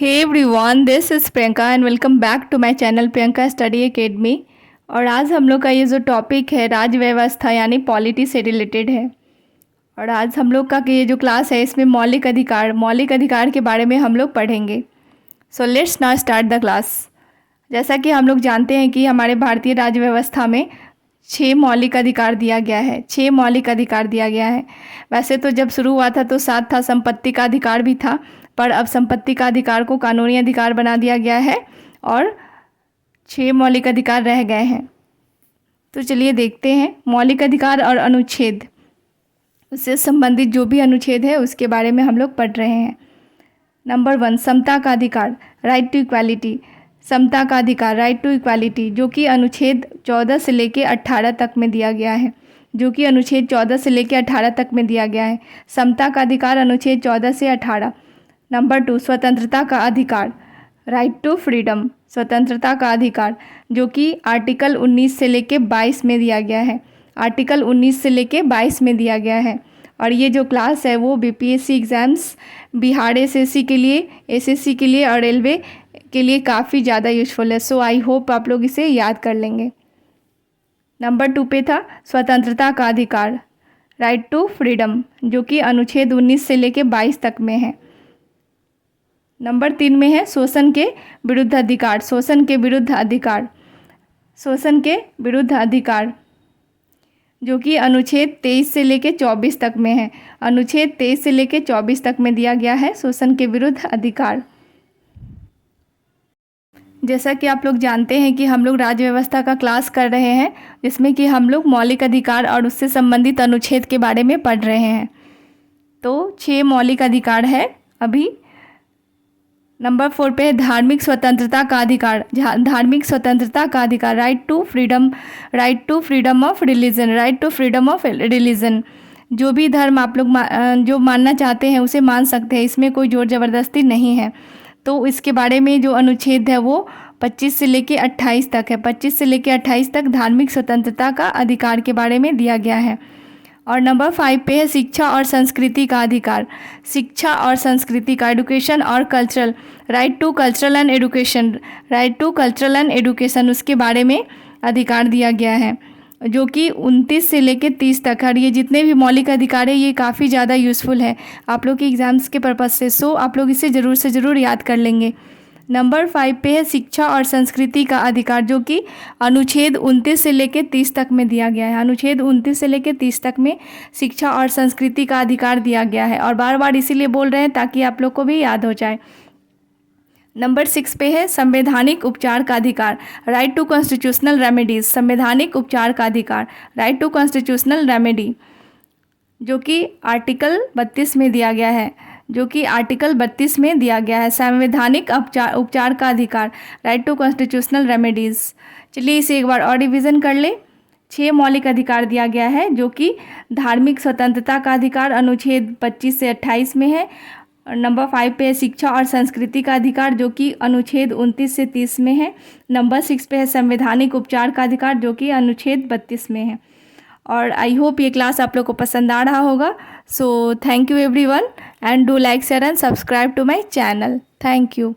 Hey everyone, this is Priyanka and welcome back to my channel Priyanka study academy. और आज हम लोग का ये जो टॉपिक है राज्य व्यवस्था यानी पॉलिटी से रिलेटेड है। और आज हम लोग का ये जो क्लास है इसमें मौलिक अधिकार के बारे में हम लोग पढ़ेंगे। So let's now start the class. जैसा कि हम लोग जानते हैं कि हमारे भारतीय राज्य व्यवस्था में 6 मौलिक अधिकार दिया गया है। 6 मौलिक अधिकार दिया गया है। वैसे तो जब शुरू हुआ था तो 7 था, संपत्ति का अधिकार भी था, पर अब संपत्ति का अधिकार को कानूनी अधिकार बना दिया गया है और 6 मौलिक अधिकार रह गए हैं। तो चलिए देखते हैं मौलिक अधिकार और अनुच्छेद, उससे संबंधित जो भी अनुच्छेद है उसके बारे में हम लोग पढ़ रहे हैं। नंबर 1, समता का अधिकार, राइट टू इक्वालिटी। समता का अधिकार, राइट टू इक्वालिटी, जो कि अनुच्छेद 14 से लेके 18 तक में दिया गया है। जो कि अनुच्छेद 14 से लेके 18 तक में दिया गया है। समता का अधिकार अनुच्छेद 14 से 18। नंबर 2, स्वतंत्रता का अधिकार, राइट टू फ्रीडम। स्वतंत्रता का अधिकार जो कि आर्टिकल 19 से लेके 22 में दिया गया है। आर्टिकल 19 से लेके 22 में दिया गया है। और ये जो क्लास है वो बीपीएससी एग्ज़ाम्स, बिहार एसएससी के लिए, एसएससी के लिए और रेलवे के लिए काफ़ी ज़्यादा यूज़फुल है। सो आई होप आप लोग इसे याद कर लेंगे। नंबर 2 पे था स्वतंत्रता का अधिकार, राइट टू फ्रीडम, जो कि अनुच्छेद 19 से लेके 22 तक में है। नंबर 3 में है शोषण के विरुद्ध अधिकार। शोषण के विरुद्ध अधिकार, शोषण के विरुद्ध अधिकार, जो कि अनुच्छेद 23 से लेके 24 तक में है। अनुच्छेद 23 से लेके 24 तक में दिया गया है शोषण के विरुद्ध अधिकार। जैसा कि आप लोग जानते हैं कि हम लोग राज्य व्यवस्था का क्लास कर रहे हैं, जिसमें कि हम लोग मौलिक अधिकार और उससे संबंधित अनुच्छेद के बारे में पढ़ रहे हैं। तो 6 मौलिक अधिकार है अभी। नंबर 4 पे है धार्मिक स्वतंत्रता का अधिकार। धार्मिक स्वतंत्रता का अधिकार, right to freedom, right to freedom of religion, right to freedom of religion. जो भी धर्म आप लोग जो मानना चाहते हैं उसे मान सकते हैं, इसमें कोई जोर ज़बरदस्ती नहीं है। तो इसके बारे में जो अनुच्छेद है वो 25 से लेके 28 तक है। 25 से लेके 28 तक धार्मिक स्वतंत्रता का अधिकार के बारे में दिया गया है। और नंबर 5 पे है शिक्षा और संस्कृति का अधिकार। शिक्षा और संस्कृति का, एडुकेशन और cultural, right to cultural and education, right to cultural and education, उसके बारे में अधिकार दिया गया है, जो कि 29 से लेके 30 तक है। और ये जितने भी मौलिक अधिकार है ये काफ़ी ज़्यादा यूज़फुल है आप लोग के एग्ज़ाम्स के पर्पज़ से। सो आप लोग इसे ज़रूर से ज़रूर याद कर लेंगे। नंबर 5 पे है शिक्षा और संस्कृति का अधिकार, जो कि अनुच्छेद 29 से लेके 30 तक में दिया गया है। अनुच्छेद 29 से लेके 30 तक में शिक्षा और संस्कृति का अधिकार दिया गया है। और बार बार इसीलिए बोल रहे हैं ताकि आप लोग को भी याद हो जाए। नंबर 6 पे है संवैधानिक उपचार का अधिकार, राइट टू कॉन्स्टिट्यूशनल रेमेडीज। संवैधानिक उपचार का अधिकार, राइट टू कॉन्स्टिट्यूशनल रेमेडी, जो कि आर्टिकल 32 में दिया गया है। जो कि आर्टिकल 32 में दिया गया है संवैधानिक उपचार का अधिकार, राइट टू कॉन्स्टिट्यूशनल रेमेडीज़। चलिए इसे एक बार और रिविज़न कर ले। 6 मौलिक अधिकार दिया गया है, जो कि धार्मिक स्वतंत्रता का अधिकार अनुच्छेद 25 से 28 में है। नंबर 5 पे है शिक्षा और संस्कृति का अधिकार, जो कि अनुच्छेद 29 से 30 में है। नंबर 6 पे है संवैधानिक उपचार का अधिकार, जो कि अनुच्छेद 32 में है। और आई होप ये क्लास आप लोग को पसंद आ रहा होगा। So thank you everyone and do like, share and subscribe to my channel. Thank you.